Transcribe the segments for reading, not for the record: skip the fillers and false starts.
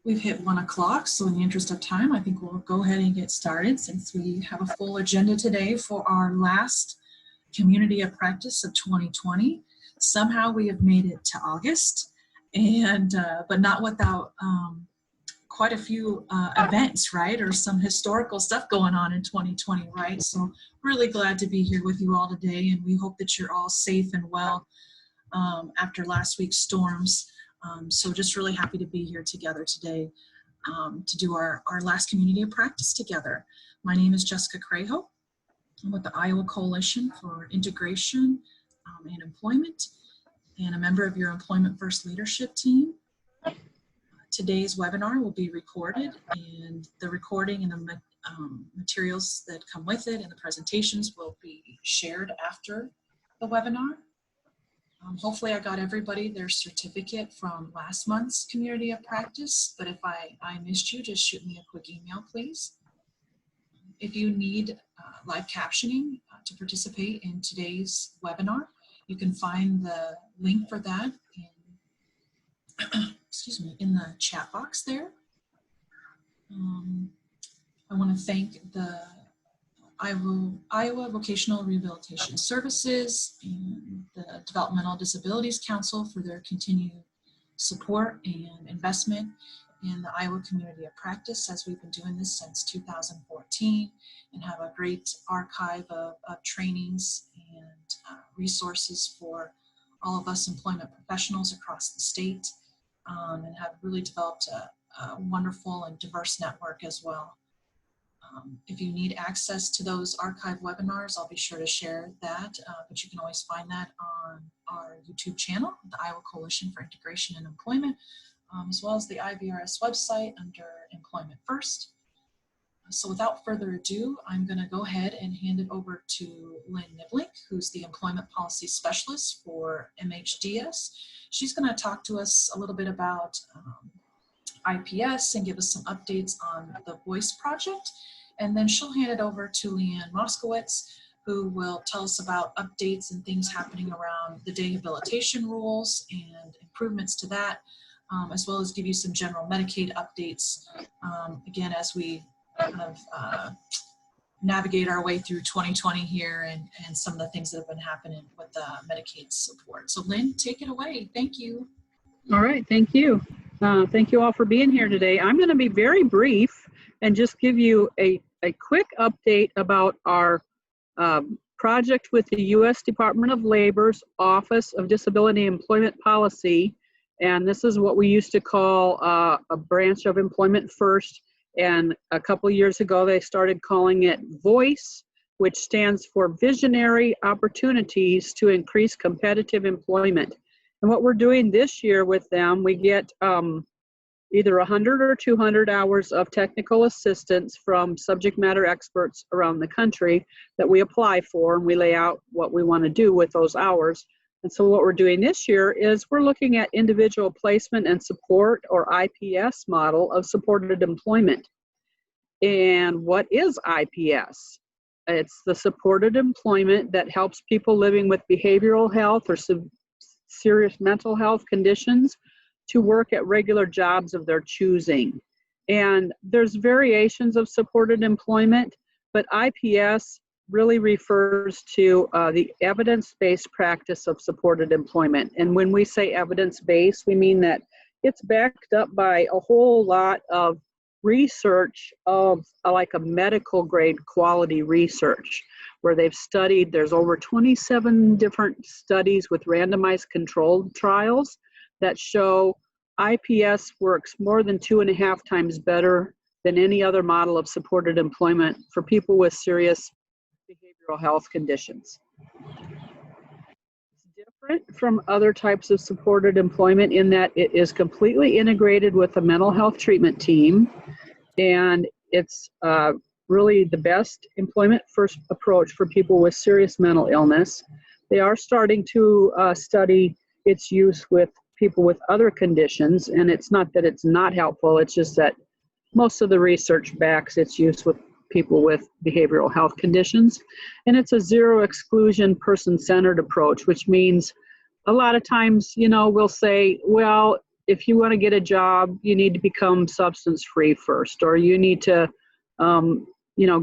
We've hit 1 o'clock, so in the interest of time, I think we'll go ahead and get started since we have a full agenda today for our last Community of Practice of 2020. Somehow we have made it to August, and but not without quite a few events, right? Or some historical stuff going on in 2020, right? So really glad to be here with you all today, and we hope that you're all safe and well after last week's storms. So just really happy to be here together today to do our last Community of Practice together. My name is Jessica Craho. I'm with the Iowa Coalition for Integration and Employment, and a member of your Employment First leadership team. Today's webinar will be recorded, and the recording and the materials that come with it and the presentations will be shared after the webinar. Hopefully I got everybody their certificate from last month's Community of Practice, but if I missed you, just shoot me a quick email, please. If you need live captioning to participate in today's webinar, you can find the link for that in, excuse me, in the chat box there. I want to thank the Iowa Vocational Rehabilitation Services and the Developmental Disabilities Council for their continued support and investment in the Iowa Community of Practice, as we've been doing this since 2014 and have a great archive of trainings and resources for all of us employment professionals across the state, and have really developed a wonderful and diverse network as well. If you need access to those archive webinars, I'll be sure to share that, but you can always find that on our YouTube channel, the Iowa Coalition for Integration and Employment, as well as the IVRS website under Employment First. So without further ado, I'm going to go ahead and hand it over to LeAnn Nibbelink, who's the Employment Policy Specialist for MHDS. She's going to talk to us a little bit about IPS and give us some updates on the Voice project. And then she'll hand it over to LeAnn Moskowitz, who will tell us about updates and things happening around the Habilitation Rules and improvements to that, as well as give you some general Medicaid updates, again, as we kind of navigate our way through 2020 here and some of the things that have been happening with Medicaid support. So LeAnn, take it away. Thank you. All right, thank you. Thank you all for being here today. I'm going to be very brief and just give you a quick update about our project with the U.S. Department of Labor's Office of Disability Employment Policy. And this is what we used to call a branch of Employment First. And a couple years ago, they started calling it VOICE, which stands for Visionary Opportunities to Increase Competitive Employment. And what we're doing this year with them, we get either 100 or 200 hours of technical assistance from subject matter experts around the country that we apply for, and we lay out what we want to do with those hours. And so what we're doing this year is we're looking at individual placement and support, or IPS model of supported employment. And what is IPS? It's the supported employment that helps people living with behavioral health or serious mental health conditions to work at regular jobs of their choosing. And there's variations of supported employment, but IPS really refers to the evidence-based practice of supported employment. And when we say evidence-based, we mean that it's backed up by a whole lot of research of like a medical grade quality research, where they've studied, there's over 27 different studies with randomized controlled trials that show IPS works more than 2.5 times better than any other model of supported employment for people with serious behavioral health conditions. It's different from other types of supported employment in that it is completely integrated with a mental health treatment team, and it's really the best employment first approach for people with serious mental illness. They are starting to study its use with people with other conditions, and it's not that it's not helpful, it's just that most of the research backs its use with people with behavioral health conditions. And it's a zero exclusion, person-centered approach, which means a lot of times, you know, we'll say, well, if you want to get a job, you need to become substance free first, or you need to,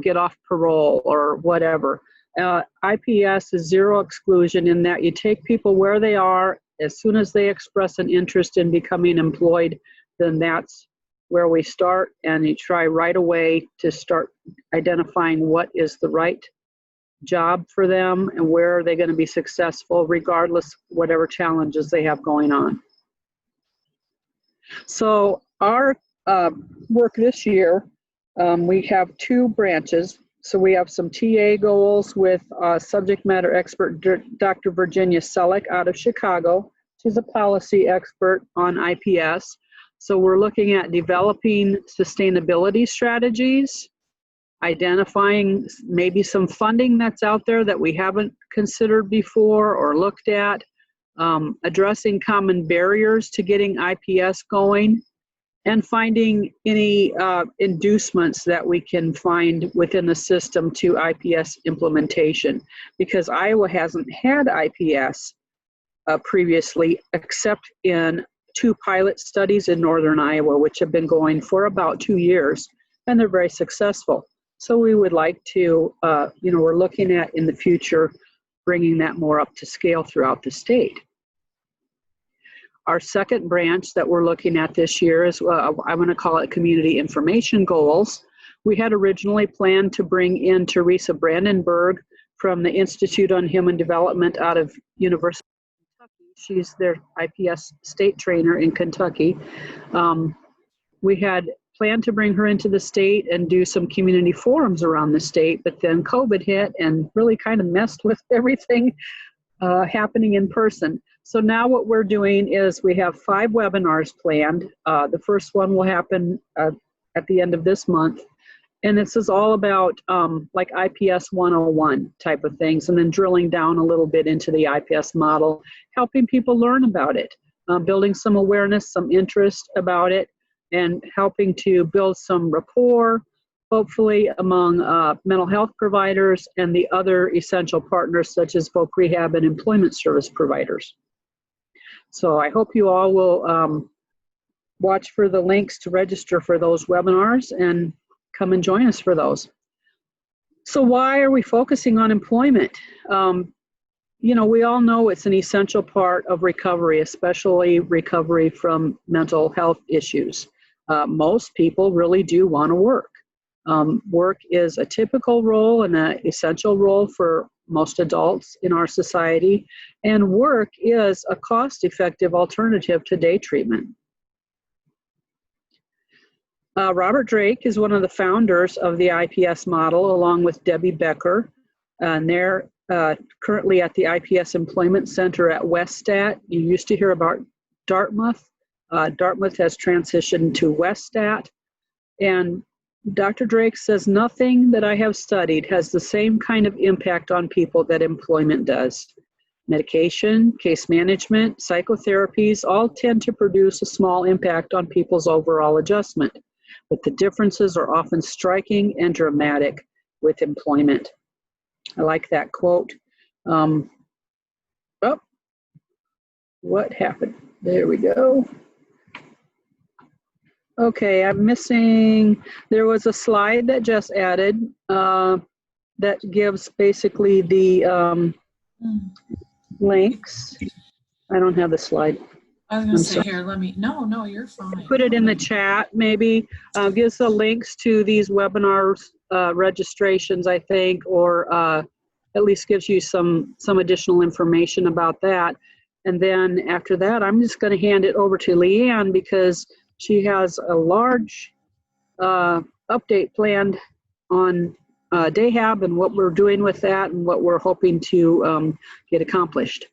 get off parole or whatever. IPS is zero exclusion in that you take people where they are. As soon as they express an interest in becoming employed, then that's where we start, and you try right away to start identifying what is the right job for them and where are they going to be successful regardless whatever challenges they have going on. So our work this year, we have two branches. So we have some TA goals with subject matter expert Dr. Virginia Selleck out of Chicago. She's a policy expert on IPS. So we're looking at developing sustainability strategies, identifying maybe some funding that's out there that we haven't considered before or looked at, addressing common barriers to getting IPS going, and finding any inducements that we can find within the system to IPS implementation, because Iowa hasn't had IPS previously except in 2 pilot studies in northern Iowa, which have been going for about 2 years, and they're very successful. So we would like to, we're looking at in the future bringing that more up to scale throughout the state. Our second branch that we're looking at this year is, I'm going to call it community information goals. We had originally planned to bring in Teresa Brandenburg from the Institute on Human Development out of University of Kentucky. She's their IPS state trainer in Kentucky. We had planned to bring her into the state and do some community forums around the state, but then COVID hit and really kind of messed with everything happening in person. So now what we're doing is we have 5 webinars planned. The first one will happen at the end of this month. And this is all about like IPS 101 type of things, and then drilling down a little bit into the IPS model, helping people learn about it, building some awareness, some interest about it, and helping to build some rapport, hopefully among mental health providers and the other essential partners such as voc rehab and employment service providers. So I hope you all will watch for the links to register for those webinars and come and join us for those. So why are we focusing on employment? We all know it's an essential part of recovery, especially recovery from mental health issues. Most people really do want to work. Work is a typical role and an essential role for most adults in our society, and work is a cost-effective alternative to day treatment. Robert Drake is one of the founders of the IPS model, along with Debbie Becker, and they're currently at the IPS Employment Center at Westat. You used to hear about Dartmouth. Dartmouth has transitioned to Westat, and Dr. Drake says nothing that I have studied has the same kind of impact on people that employment does. Medication, case management, psychotherapies all tend to produce a small impact on people's overall adjustment, but the differences are often striking and dramatic with employment. I like that quote. What happened? There we go. Okay, I'm missing, there was a slide that just added that gives basically the links. I don't have the slide. I was going to say, here, no, you're fine. Put it in the chat, maybe. Gives the links to these webinars registrations, I think, or at least gives you some additional information about that. And then after that, I'm just going to hand it over to LeAnn because she has a large update planned on DayHab and what we're doing with that and what we're hoping to get accomplished.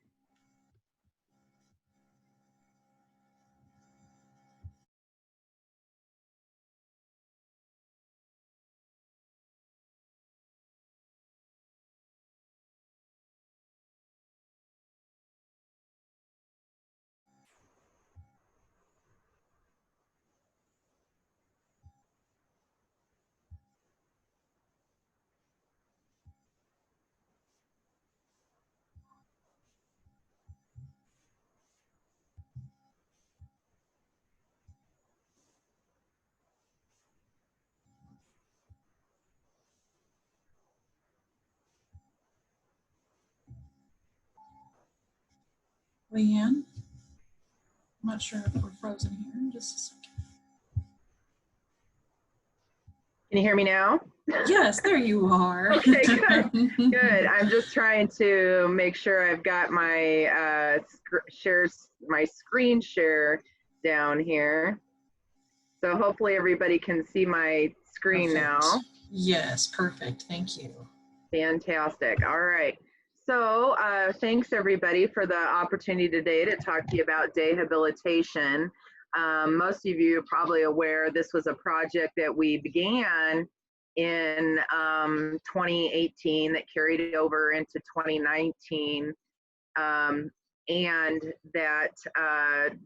LeAnn? I'm not sure if we're frozen here. Just a second. Can you hear me now? Yes, there you are. Okay, good. Good. I'm just trying to make sure I've got my my screen share down here. So hopefully everybody can see my screen Perfect. now. Yes, perfect. Thank you. Fantastic. All right. So thanks everybody for the opportunity today to talk to you about day habilitation. Most of you are probably aware this was a project that we began in 2018 that carried over into 2019 and that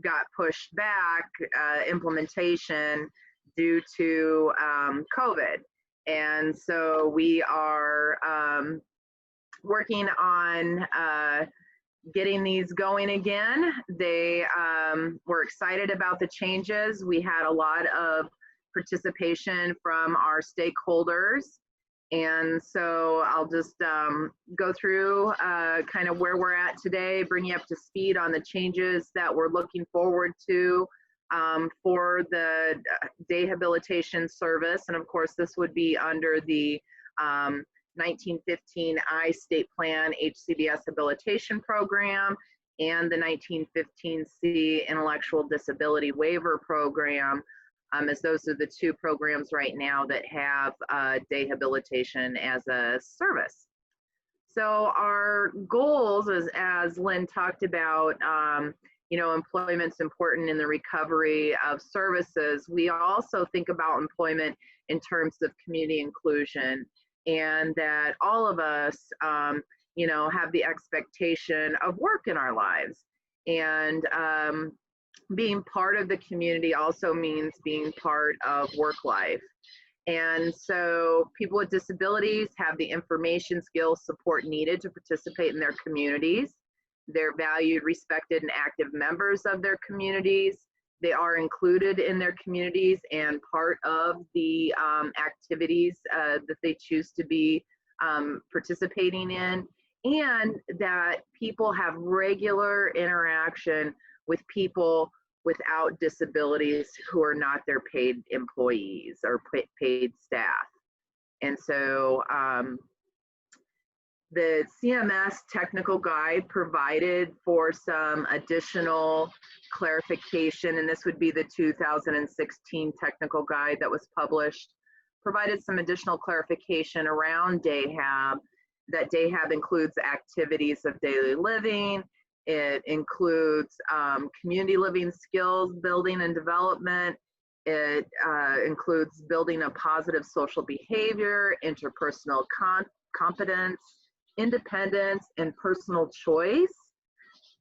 got pushed back implementation due to COVID. And so we are working on getting these going again. They were excited about the changes. We had a lot of participation from our stakeholders. And so I'll just go through kind of where we're at today, bring you up to speed on the changes that we're looking forward to for the day habilitation service. And of course, this would be under the 1915 I State Plan HCBS Habilitation Program and the 1915C Intellectual Disability Waiver Program, as those are the two programs right now that have day habilitation as a service. So our goals, as Lynn talked about, you know, employment's important in the recovery of services. We also think about employment in terms of community inclusion, and that all of us, you know, have the expectation of work in our lives. And being part of the community also means being part of work life. And so people with disabilities have the information, skills, support needed to participate in their communities. They're valued, respected, and active members of their communities. They are included in their communities and part of the activities that they choose to be participating in, and that people have regular interaction with people without disabilities who are not their paid employees or paid staff. And so the CMS technical guide provided for some additional clarification, and this would be the 2016 technical guide that was published, provided some additional clarification around DayHab, that DayHab includes activities of daily living. It includes community living skills building and development. It includes building a positive social behavior, interpersonal competence, independence, and personal choice,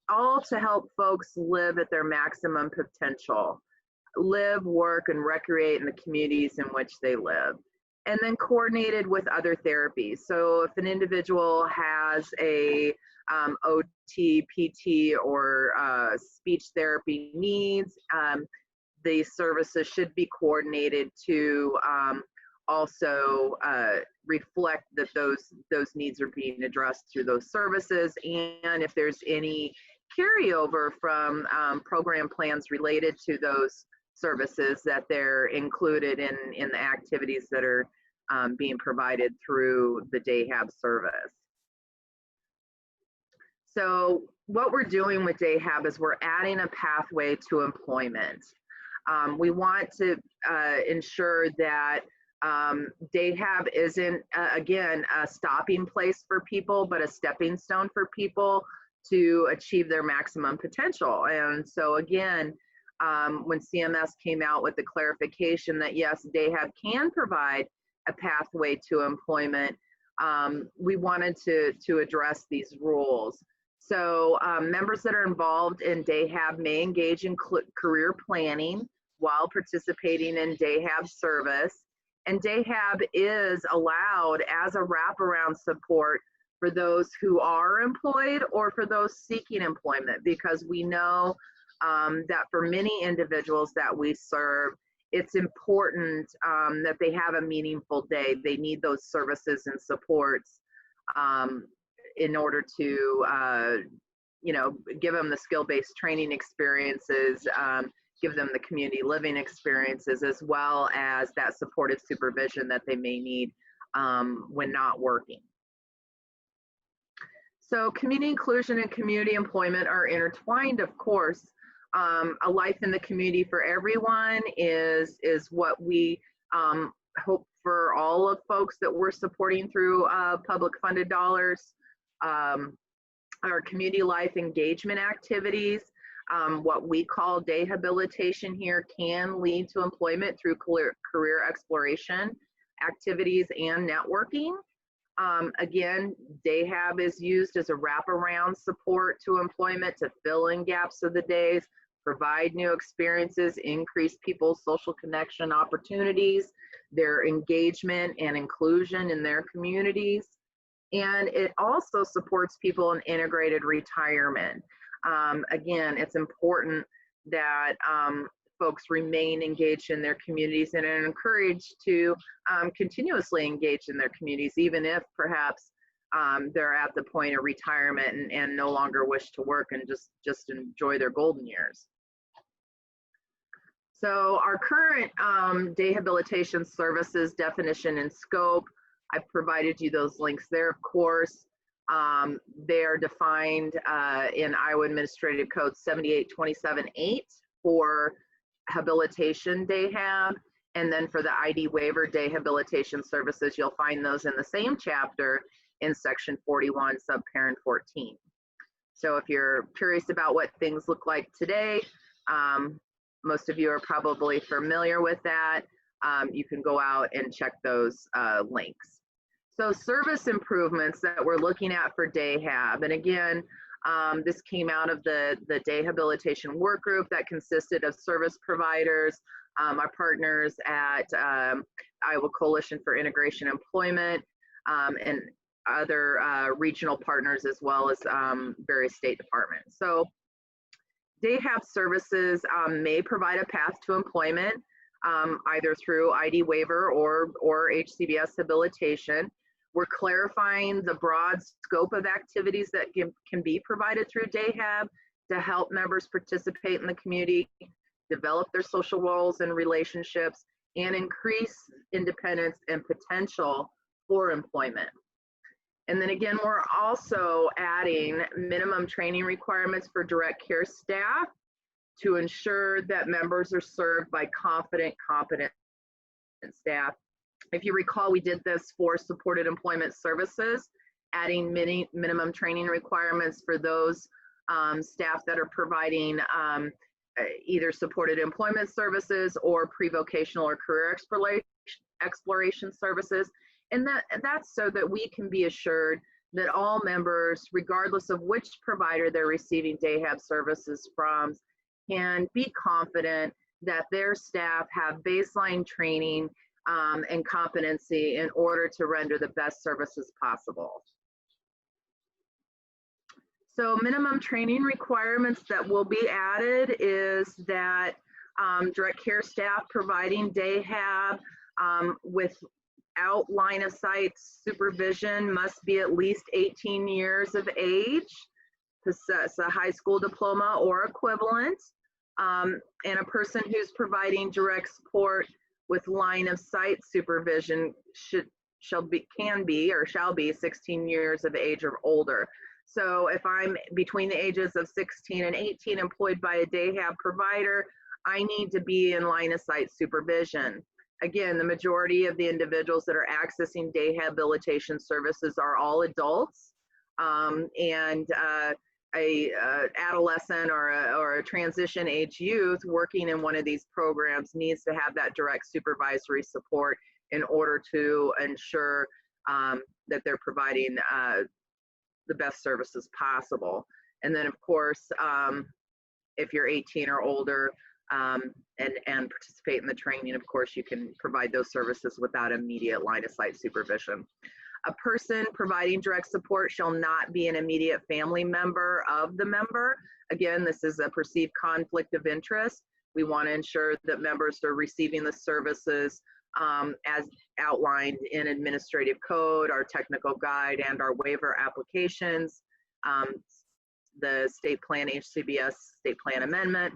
all to help folks live at their maximum potential, live, work, and recreate in the communities in which they live. And then coordinated with other therapies. So if an individual has a OT, PT, or speech therapy needs, the services should be coordinated to also reflect that those needs are being addressed through those services. And if there's any carryover from program plans related to those services, that they're included in the activities that are being provided through the DayHab service. So what we're doing with DayHab is we're adding a pathway to employment. We want to ensure that DayHab isn't, again, a stopping place for people, but a stepping stone for people to achieve their maximum potential. And so again, when CMS came out with the clarification that yes, DayHab can provide a pathway to employment, we wanted to address these rules. So members that are involved in DayHab may engage in career planning while participating in DayHab service. And DayHab is allowed as a wraparound support for those who are employed or for those seeking employment, because we know that for many individuals that we serve, it's important that they have a meaningful day. They need those services and supports in order to give them the skill-based training experiences, give them the community living experiences, as well as that supportive supervision that they may need when not working. So community inclusion and community employment are intertwined, of course. A life in the community for everyone is what we hope for all of folks that we're supporting through public funded dollars. Our community life engagement activities, what we call day habilitation here, can lead to employment through career exploration activities and networking. Again, DayHab is used as a wraparound support to employment to fill in gaps of the days, provide new experiences, increase people's social connection opportunities, their engagement and inclusion in their communities. And it also supports people in integrated retirement. Again, it's important that folks remain engaged in their communities and are encouraged to continuously engage in their communities, even if perhaps they're at the point of retirement and no longer wish to work and just enjoy their golden years. So our current day habilitation services definition and scope, I've provided you those links there, of course. They are defined in Iowa Administrative Code 7827.8 for habilitation DayHab, and then for the ID waiver day habilitation services, you'll find those in the same chapter in section 41, subparent 14. So if you're curious about what things look like today, most of you are probably familiar with that. You can go out and check those links. So service improvements that we're looking at for DayHab, and again, this came out of the day habilitation work group that consisted of service providers, our partners at Iowa Coalition for Integration Employment, and other regional partners, as well as various state departments. So DayHab services may provide a path to employment, either through ID waiver or HCBS habilitation. We're clarifying the broad scope of activities that can be provided through DayHab to help members participate in the community, develop their social roles and relationships, and increase independence and potential for employment. And then again, we're also adding minimum training requirements for direct care staff to ensure that members are served by competent staff. If you recall, we did this for supported employment services, adding minimum training requirements for those staff that are providing either supported employment services or pre-vocational or career exploration services. And that's so that we can be assured that all members, regardless of which provider they're receiving DayHab services from, can be confident that their staff have baseline training and competency in order to render the best services possible. So minimum training requirements that will be added is that direct care staff providing DayHab without line of sight supervision must be at least 18 years of age, possess a high school diploma or equivalent, and a person who's providing direct support with line of sight supervision shall be 16 years of age or older. So if I'm between the ages of 16 and 18 employed by a DayHab provider, I need to be in line of sight supervision. Again, the majority of the individuals that are accessing day habilitation services are all adults, and a adolescent or a transition age youth working in one of these programs needs to have that direct supervisory support in order to ensure that they're providing the best services possible. And then of course, if you're 18 or older and participate in the training, of course you can provide those services without immediate line of sight supervision. A person providing direct support shall not be an immediate family member of the member. Again, this is a perceived conflict of interest. We want to ensure that members are receiving the services as outlined in administrative code, our technical guide, and our waiver applications. the state plan, HCBS state plan amendment.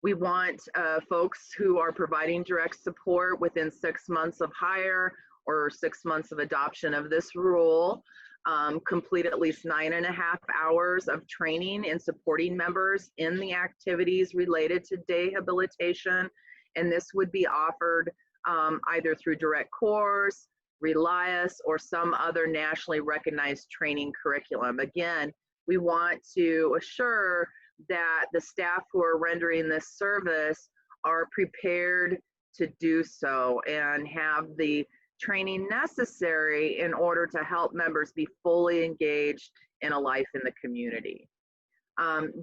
We want folks who are providing direct support within 6 months of hire or 6 months of adoption of this rule, complete at least 9.5 hours of training in supporting members in the activities related to dehabilitation. And this would be offered either through direct course, Relias, or some other nationally recognized training curriculum. Again, we want to assure that the staff who are rendering this service are prepared to do so and have the training necessary in order to help members be fully engaged in a life in the community.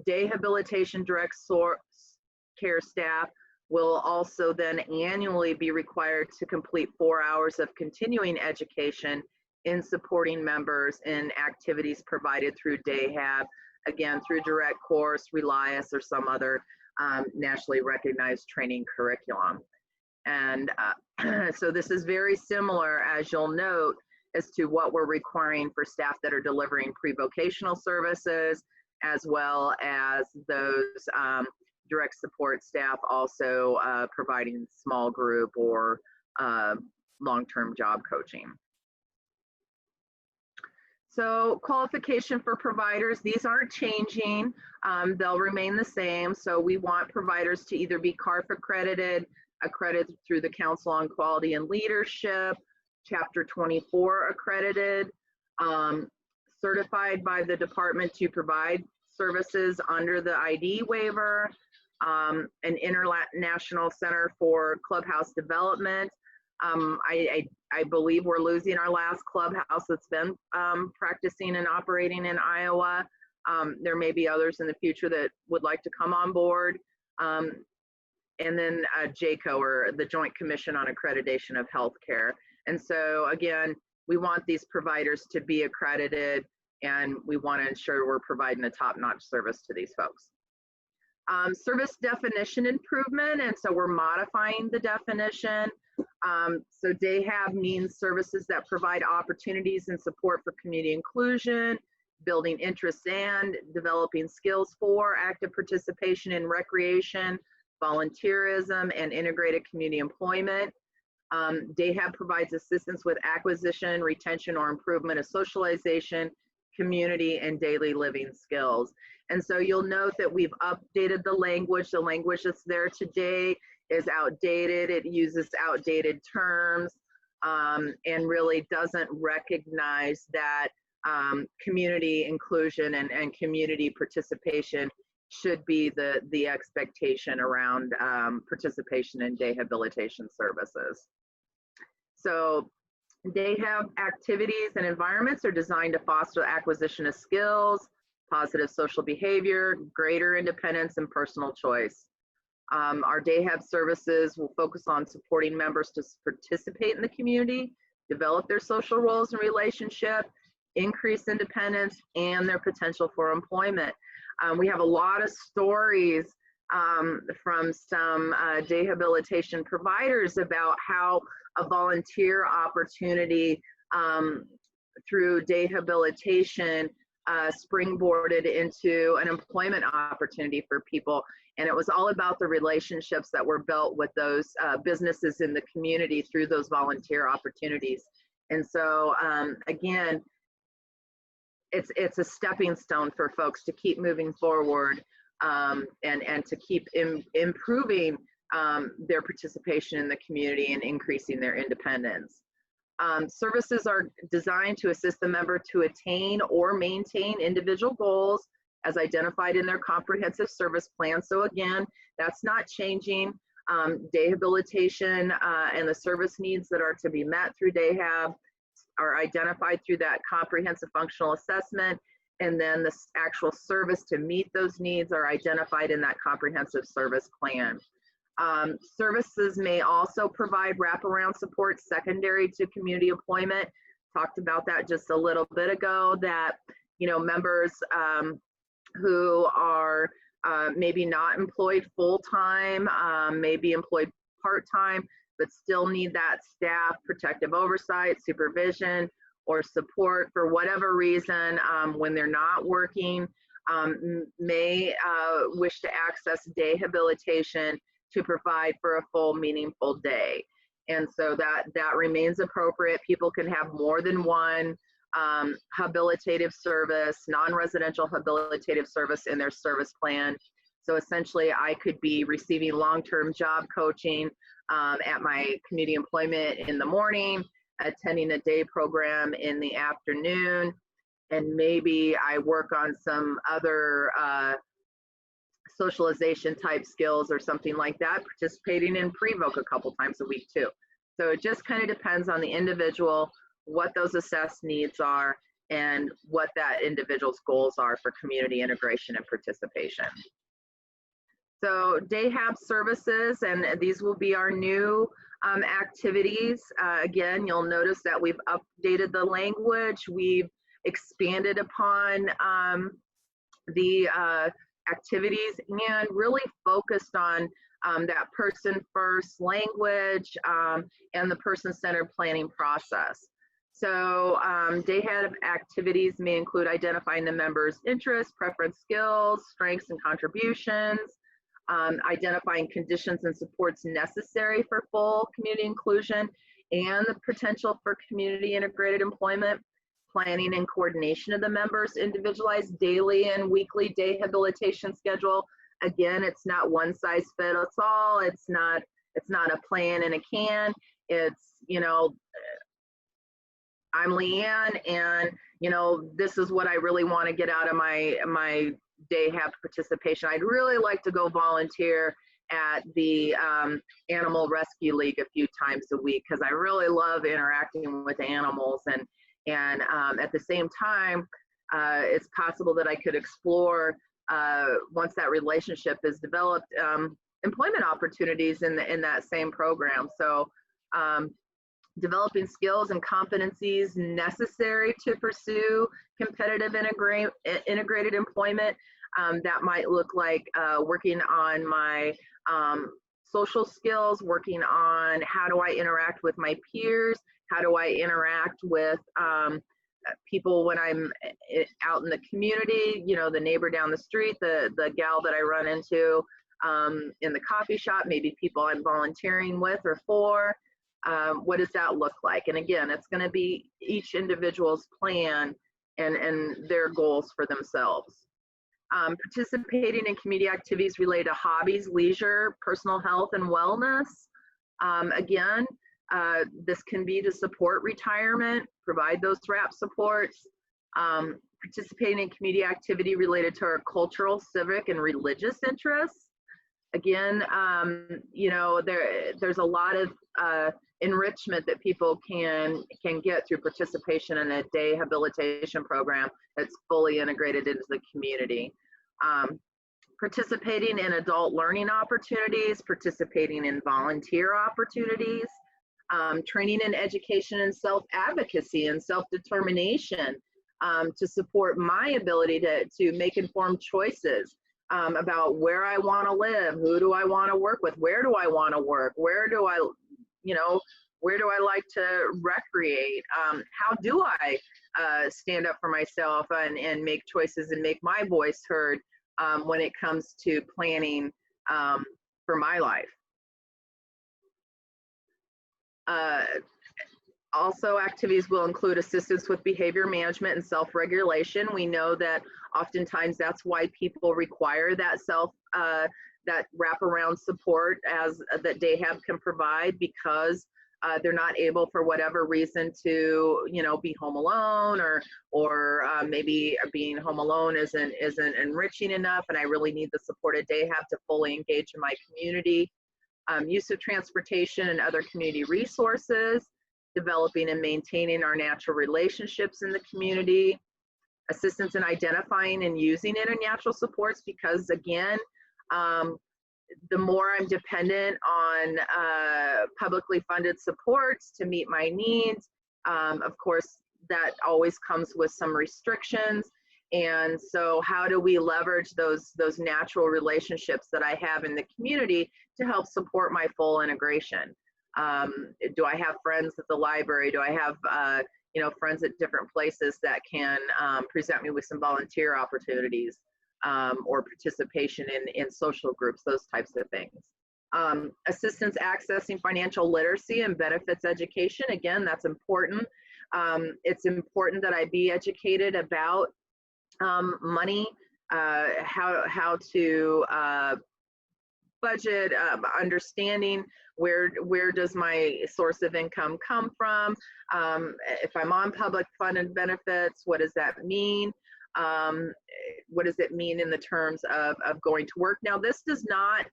Dehabilitation direct care staff will also then annually be required to complete 4 hours of continuing education in supporting members in activities provided through DayHab, again, through direct course, Relias, or some other nationally recognized training curriculum. And so this is very similar, as you'll note, as to what we're requiring for staff that are delivering pre-vocational services, as well as those direct support staff also providing small group or long-term job coaching. So qualification for providers, these aren't changing. They'll remain the same. So we want providers to either be CARF accredited through the Council on Quality and Leadership, Chapter 24 accredited, certified by the department to provide services under the ID waiver, an International Center for Clubhouse Development. I believe we're losing our last clubhouse that's been practicing and operating in Iowa. There may be others in the future that would like to come on board. And then JACO, or the Joint Commission on Accreditation of Healthcare. And so again, we want these providers to be accredited, and we want to ensure we're providing a top-notch service to these folks. Service definition improvement, and so we're modifying the definition. So DayHab means services that provide opportunities and support for community inclusion, building interests and developing skills for active participation in recreation, volunteerism, and integrated community employment. DayHab provides assistance with acquisition, retention, or improvement of socialization, community, and daily living skills. And so you'll note that we've updated the language. The language that's there today is outdated. It uses outdated terms and really doesn't recognize that community inclusion and community participation should be the expectation around participation in dehabilitation services. So DayHab activities and environments are designed to foster acquisition of skills, positive social behavior, greater independence, and personal choice. Our DayHab services will focus on supporting members to participate in the community, develop their social roles and relationship, increase independence, and their potential for employment. We have a lot of stories from some dehabilitation providers about how a volunteer opportunity through dehabilitation springboarded into an employment opportunity for people. And it was all about the relationships that were built with those businesses in the community through those volunteer opportunities. And so again, it's a stepping stone for folks to keep moving forward and to keep improving their participation in the community and increasing their independence. Services are designed to assist the member to attain or maintain individual goals as identified in their comprehensive service plan. So again, that's not changing. Dehabilitation and the service needs that are to be met through DayHab are identified through that comprehensive functional assessment, and then the actual service to meet those needs are identified in that comprehensive service plan. Services may also provide wraparound support secondary to community employment. Talked about that just a little bit ago, that members who are maybe not employed full-time, maybe employed part-time, but still need that staff protective oversight, supervision, or support for whatever reason when they're not working may wish to access day habilitation to provide for a full, meaningful day. And so that remains appropriate. People can have more than one habilitative service, non-residential habilitative service in their service plan. So essentially, I could be receiving long-term job coaching at my community employment in the morning, attending a day program in the afternoon, and maybe I work on some other socialization type skills or something like that, participating in pre-voc a couple times a week too. So it just kind of depends on the individual, what those assessed needs are, and what that individual's goals are for community integration and participation. So day hab services, and these will be our new activities. Again, you'll notice that we've updated the language. We've expanded upon the activities and really focused on that person-first language and the person-centered planning process. So day hab activities may include identifying the members' interests, preference, skills, strengths, and contributions, identifying conditions and supports necessary for full community inclusion and the potential for community integrated employment, planning and coordination of the members' individualized daily and weekly day habilitation schedule. Again, it's not one size fits all. It's not a plan in a can. It's, you know, I'm LeAnn, and you know, this is what I really want to get out of my day hab participation. I'd really like to go volunteer at the Animal Rescue League a few times a week because I really love interacting with animals, and at the same time, it's possible that I could explore once that relationship is developed, employment opportunities in that same program. So developing skills and competencies necessary to pursue competitive integrated employment. That might look like working on my social skills, working on how do I interact with my peers, how do I interact with people when I'm out in the community, you know, the neighbor down the street, the gal that I run into in the coffee shop, maybe people I'm volunteering with or for. What does that look like? And again, it's going to be each individual's plan and their goals for themselves. Participating in community activities related to hobbies, leisure, personal health, and wellness. Again, this can be to support retirement, provide those RAP supports, participating in community activity related to our cultural, civic, and religious interests. Again, you know, there's a lot of enrichment that people can get through participation in a day habilitation program that's fully integrated into the community. Participating in adult learning opportunities, participating in volunteer opportunities, training in education and self-advocacy and self-determination to support my ability to make informed choices about where I want to live, who do I want to work with, where do I want to work, where do I like to recreate, how do I stand up for myself and make choices and make my voice heard when it comes to planning for my life. Also, activities will include assistance with behavior management and self-regulation. We know that oftentimes that's why people require that that wraparound support that day hab can provide, because they're not able for whatever reason to, you know, be home alone, or maybe being home alone isn't enriching enough, and I really need the support of day hab to fully engage in my community. Use of transportation and other community resources, developing and maintaining our natural relationships in the community, assistance in identifying and using international supports, because again, the more I'm dependent on publicly funded supports to meet my needs, of course, that always comes with some restrictions. And so how do we leverage those natural relationships that I have in the community to help support my full integration? Do I have friends at the library? Do I have friends at different places that can present me with some volunteer opportunities or participation in social groups, those types of things. Assistance accessing financial literacy and benefits education. Again, that's important. It's important that I be educated about money, how to budget, understanding where does my source of income come from. If I'm on public funded benefits, what does that mean? What does it mean in the terms of going to work? Now, this is not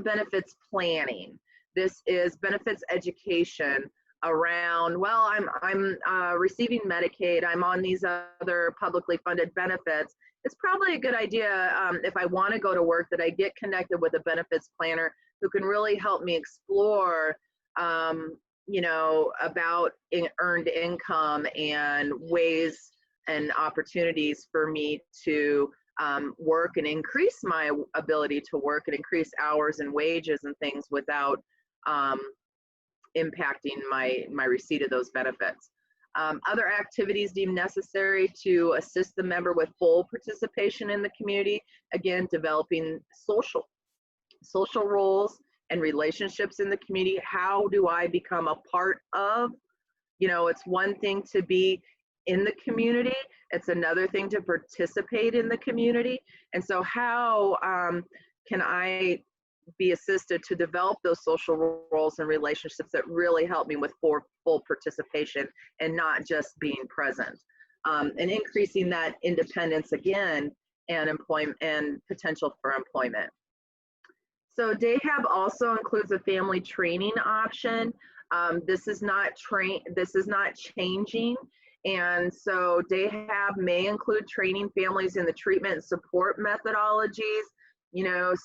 benefits planning. This is benefits education around, well, I'm receiving Medicaid, I'm on these other publicly funded benefits. It's probably a good idea if I want to go to work that I get connected with a benefits planner who can really help me explore, about earned income and ways and opportunities for me to work and increase my ability to work and increase hours and wages and things without impacting my receipt of those benefits. Other activities deemed necessary to assist the member with full participation in the community. Again, developing social roles and relationships in the community. How do I become a part of? It's one thing to be in the community. It's another thing to participate in the community. And so how can I be assisted to develop those social roles and relationships that really help me with full participation and not just being present, and increasing that independence again and employment and potential for employment. So DAHAB also includes a family training option. This is not changing. And so DAHAB may include training families in the treatment and support methodologies,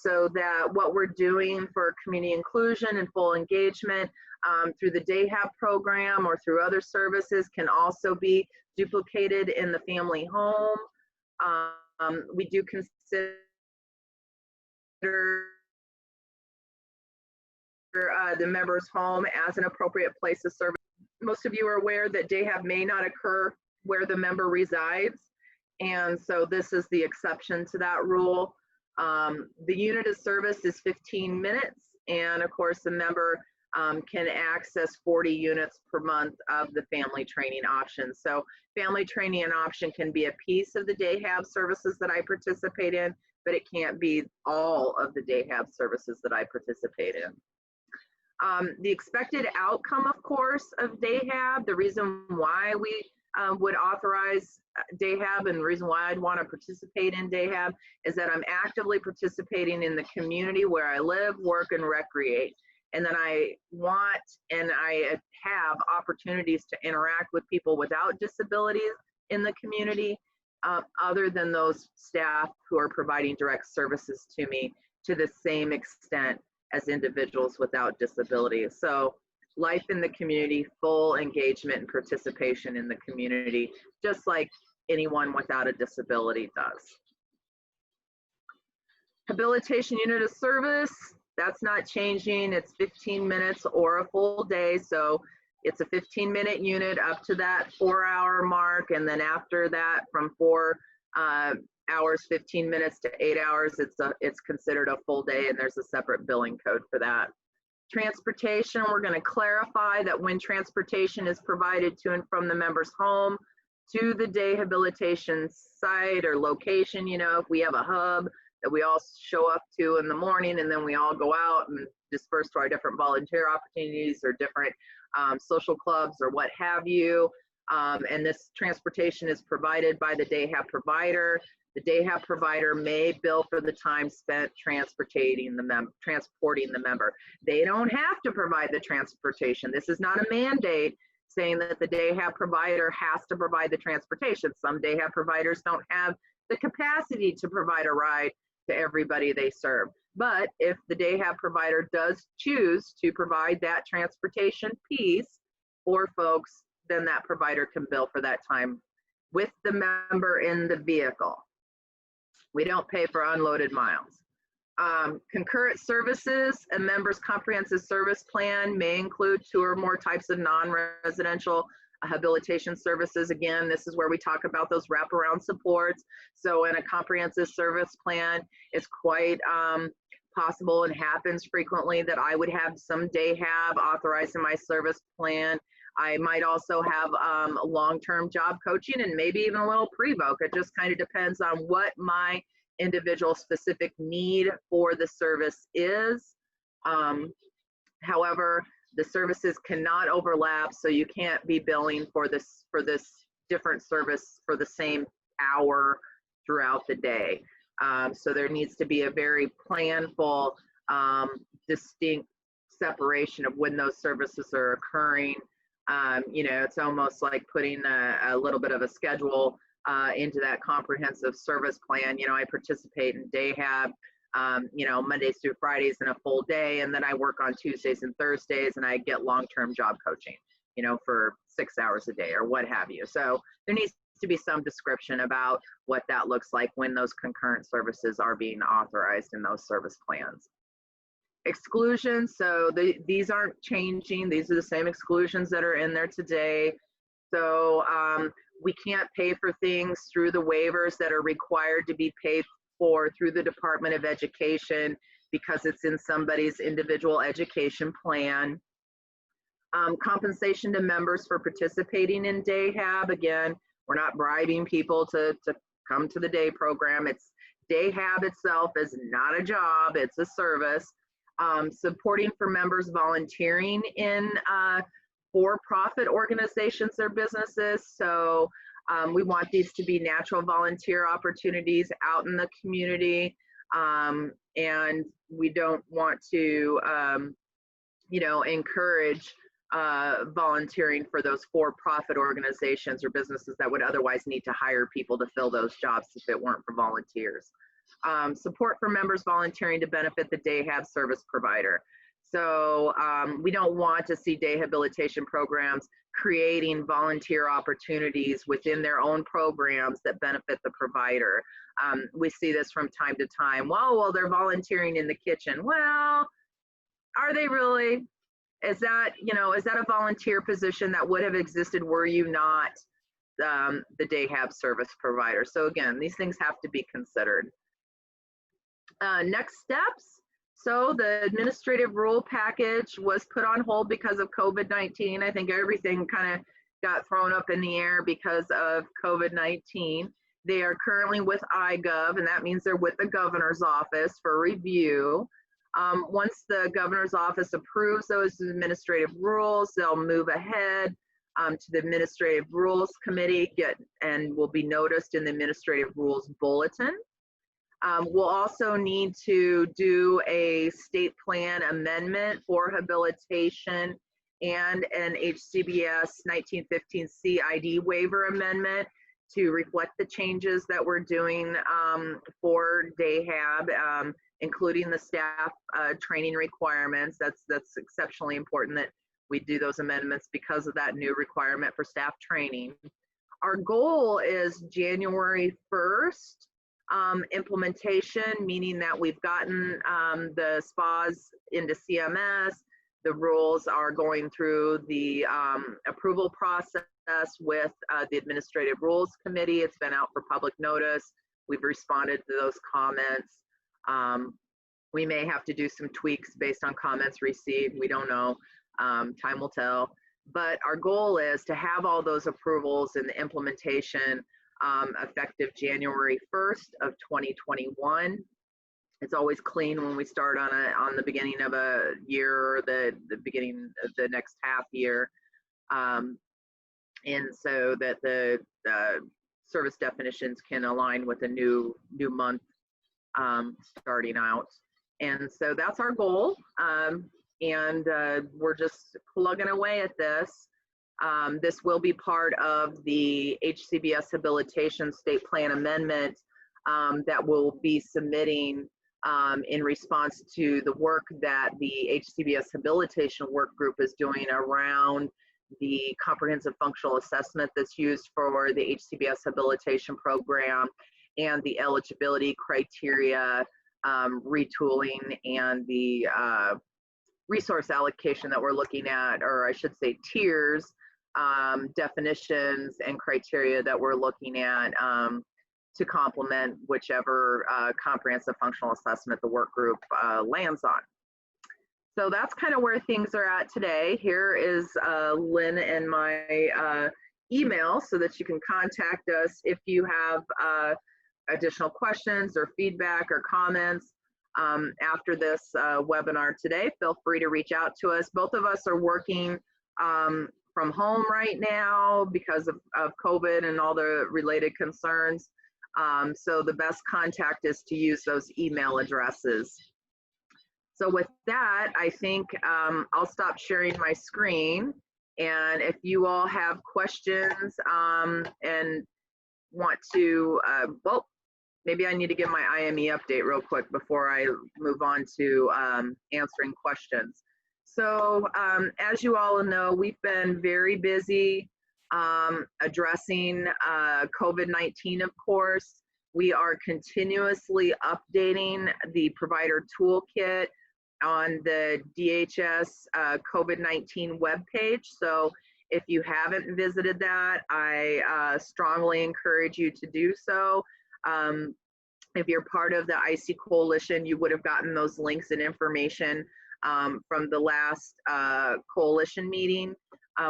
so that what we're doing for community inclusion and full engagement through the DAHAB program or through other services can also be duplicated in the family home. We do consider the member's home as an appropriate place of service. Most of you are aware that DAHAB may not occur where the member resides, and so this is the exception to that rule. The unit of service is 15 minutes, and of course the member can access 40 units per month of the family training option. So family training and option can be a piece of the DAHAB services that I participate in, but it can't be all of the DAHAB services that I participate in. The expected outcome, of course, of DAHAB, the reason why we would authorize DAHAB and the reason why I'd want to participate in DAHAB is that I'm actively participating in the community where I live, work, and recreate. And then I want and I have opportunities to interact with people without disabilities in the community, other than those staff who are providing direct services to me to the same extent as individuals without disabilities. So life in the community, full engagement and participation in the community, just like anyone without a disability does. Habilitation unit of service, that's not changing. It's 15 minutes or a full day. So it's a 15-minute unit up to that 4-hour mark. And then after that, from 4 hours, 15 minutes to 8 hours, it's considered a full day, and there's a separate billing code for that. Transportation, we're going to clarify that when transportation is provided to and from the member's home to the day habilitation site or location, if we have a hub that we all show up to in the morning and then we all go out and disperse to our different volunteer opportunities or different social clubs or what have you. And this transportation is provided by the DAHAB provider. The DAHAB provider may bill for the time spent transporting the member. They don't have to provide the transportation. This is not a mandate saying that the DAHAB provider has to provide the transportation. Some DAHAB providers don't have the capacity to provide a ride to everybody they serve. But if the DAHAB provider does choose to provide that transportation piece for folks, then that provider can bill for that time with the member in the vehicle. We don't pay for unloaded miles. Concurrent services, a member's comprehensive service plan may include 2 or more types of non-residential habilitation services. Again, this is where we talk about those wraparound supports. So in a comprehensive service plan, it's quite possible and happens frequently that I would have some day have authorized in my service plan. I might also have long-term job coaching and maybe even a little pre-voc. It just kind of depends on what my individual specific need for the service is. However, the services cannot overlap, so you can't be billing for this different service for the same hour throughout the day. So there needs to be a very planful, distinct separation of when those services are occurring. You know, it's almost like putting a little bit of a schedule into that comprehensive service plan. You know, I participate in day hab, you know, Mondays through Fridays in a full day, and then I work on Tuesdays and Thursdays, and I get long-term job coaching, you know, for 6 hours a day or what have you. So there needs to be some description about what that looks like when those concurrent services are being authorized in those service plans. Exclusions, so these aren't changing. These are the same exclusions that are in there today. So we can't pay for things through the waivers that are required to be paid for through the Department of Education because it's in somebody's individual education plan. Compensation to members for participating in day hab. Again, we're not bribing people to come to the day program. It's day hab itself is not a job, it's a service. Supporting for members volunteering in for-profit organizations or businesses. So we want these to be natural volunteer opportunities out in the community. And we don't want to, you know, encourage volunteering for those for-profit organizations or businesses that would otherwise need to hire people to fill those jobs if it weren't for volunteers. Support for members volunteering to benefit the day hab service provider. So we don't want to see day habilitation programs creating volunteer opportunities within their own programs that benefit the provider. We see this from time to time. Well, they're volunteering in the kitchen. Well, are they really? Is that, you know, is that a volunteer position that would have existed were you not the day hab service provider? So again, these things have to be considered. Next steps. So the administrative rule package was put on hold because of COVID-19. I think everything kind of got thrown up in the air because of COVID-19. They are currently with I-GOV, and that means they're with the governor's office for review. Once the governor's office approves those administrative rules, they'll move ahead to the Administrative Rules Committee and will be noticed in the Administrative Rules Bulletin. We'll also need to do a state plan amendment for habilitation and an HCBS 1915 CID waiver amendment to reflect the changes that we're doing for day hab, including the staff training requirements. That's exceptionally important that we do those amendments because of that new requirement for staff training. Our goal is January 1st. Implementation, meaning that we've gotten the SPAs into CMS. The rules are going through the approval process with the Administrative Rules Committee. It's been out for public notice. We've responded to those comments. We may have to do some tweaks based on comments received. We don't know. Time will tell. But our goal is to have all those approvals and the implementation effective January 1st of 2021. It's always clean when we start on the beginning of a year or the beginning of the next half year. And so that the service definitions can align with a new month starting out. And so that's our goal. And we're just plugging away at this. This will be part of the HCBS Habilitation State Plan Amendment that we'll be submitting in response to the work that the HCBS Habilitation Work Group is doing around the comprehensive functional assessment that's used for the HCBS Habilitation Program and the eligibility criteria retooling and the resource allocation that we're looking at, or I should say tiers, definitions and criteria that we're looking at to complement whichever comprehensive functional assessment the work group lands on. So that's kind of where things are at today. Here is Lynn and my email so that you can contact us if you have additional questions or feedback or comments after this webinar today. Feel free to reach out to us. Both of us are working from home right now because of COVID and all the related concerns. So the best contact is to use those email addresses. So with that, I think I'll stop sharing my screen. And if you all have questions and want to, well, maybe I need to give my IME update real quick before I move on to answering questions. So as you all know, we've been very busy addressing COVID-19, of course. We are continuously updating the provider toolkit on the DHS COVID-19 webpage. So if you haven't visited that, I strongly encourage you to do so. If you're part of the IC Coalition, you would have gotten those links and information from the last coalition meeting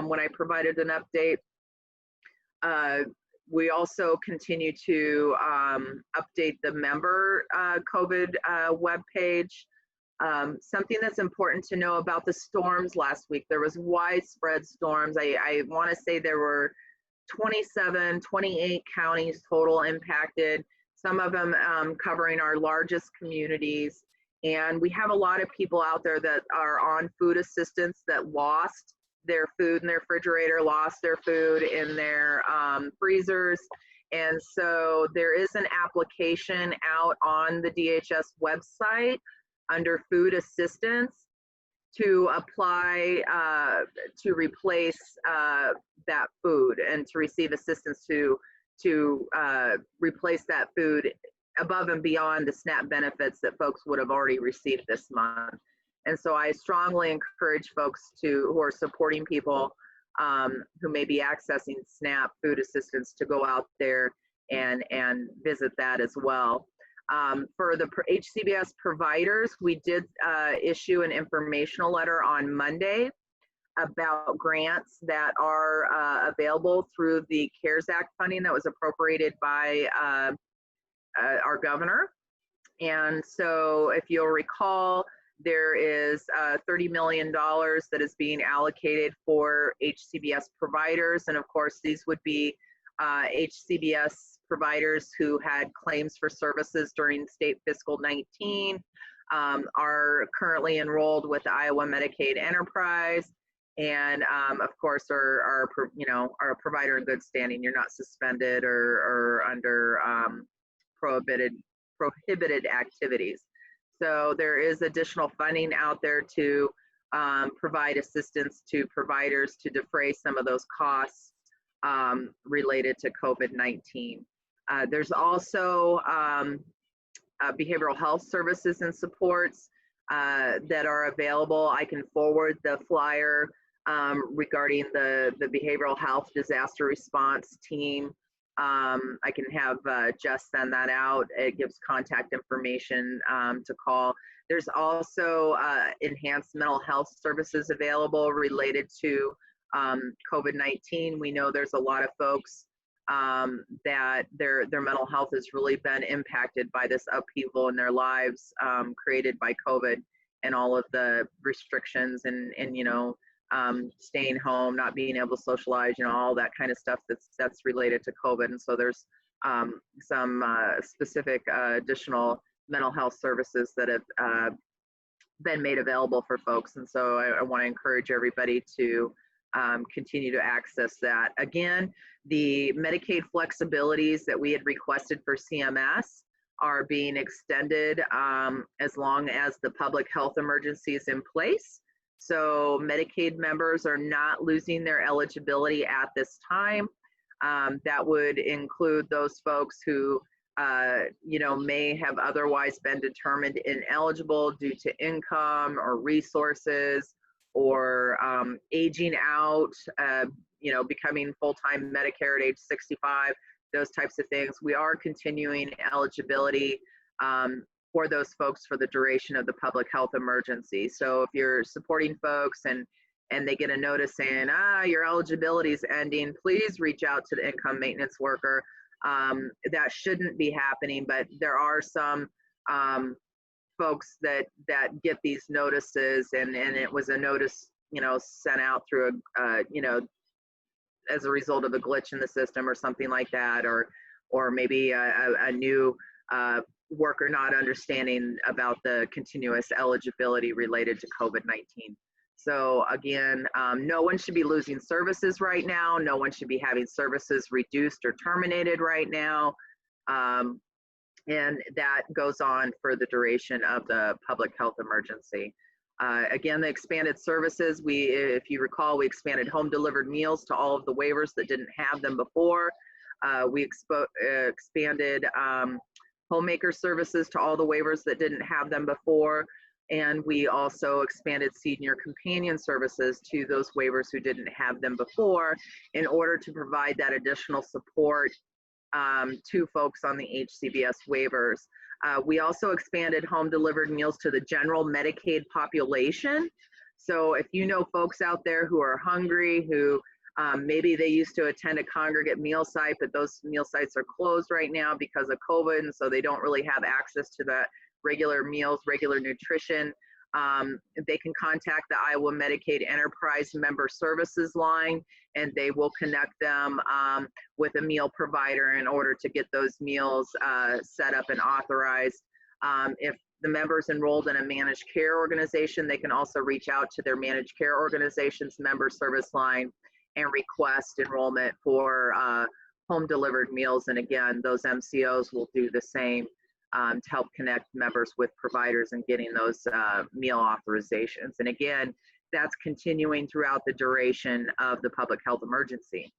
when I provided an update. We also continue to update the member COVID webpage. Something that's important to know about the storms last week, there was widespread storms. I want to say there were 27, 28 counties total impacted, some of them covering our largest communities. And we have a lot of people out there that are on food assistance that lost their food in their refrigerator, lost their food in their freezers. And so there is an application out on the DHS website under food assistance to apply to replace that food and to receive assistance to replace that food above and beyond the SNAP benefits that folks would have already received this month. And so I strongly encourage folks who are supporting people who may be accessing SNAP food assistance to go out there and visit that as well. For the HCBS providers, we did issue an informational letter on Monday about grants that are available through the CARES Act funding that was appropriated by our governor. And so if you'll recall, there is $30 million that is being allocated for HCBS providers. And of course, these would be HCBS providers who had claims for services during state fiscal 19, are currently enrolled with the Iowa Medicaid Enterprise, and of course are a provider in good standing. You're not suspended or under prohibited activities. So there is additional funding out there to provide assistance to providers to defray some of those costs related to COVID-19. There's also behavioral health services and supports that are available. I can forward the flyer regarding the behavioral health disaster response team. I can have Jess send that out. It gives contact information to call. There's also enhanced mental health services available related to COVID-19. We know there's a lot of folks that their mental health has really been impacted by this upheaval in their lives created by COVID and all of the restrictions and staying home, not being able to socialize, all that kind of stuff that's related to COVID. And so there's some specific additional mental health services that have been made available for folks. And so I want to encourage everybody to continue to access that. Again, the Medicaid flexibilities that we had requested for CMS are being extended as long as the public health emergency is in place. So Medicaid members are not losing their eligibility at this time. That would include those folks who may have otherwise been determined ineligible due to income or resources or aging out, becoming full-time Medicare at age 65, those types of things. We are continuing eligibility for those folks for the duration of the public health emergency. So if you're supporting folks and they get a notice saying, your eligibility is ending, please reach out to the income maintenance worker. That shouldn't be happening, but there are some folks that get these notices, and it was a notice, sent out through as a result of a glitch in the system or something like that, or maybe a new worker not understanding about the continuous eligibility related to COVID-19. So again, no one should be losing services right now. No one should be having services reduced or terminated right now. And that goes on for the duration of the public health emergency. Again, the expanded services, if you recall, we expanded home delivered meals to all of the waivers that didn't have them before. We expanded homemaker services to all the waivers that didn't have them before. And we also expanded senior companion services to those waivers who didn't have them before in order to provide that additional support to folks on the HCBS waivers. We also expanded home delivered meals to the general Medicaid population. So if you know folks out there who are hungry, who maybe they used to attend a congregate meal site, but those meal sites are closed right now because of COVID, and so they don't really have access to the regular meals, regular nutrition, they can contact the Iowa Medicaid Enterprise Member Services line, and they will connect them with a meal provider in order to get those meals set up and authorized. If the member's enrolled in a managed care organization, they can also reach out to their managed care organization's member service line and request enrollment for home delivered meals. And again, those MCOs will do the same to help connect members with providers and getting those meal authorizations. And again, that's continuing throughout the duration of the public health emergency.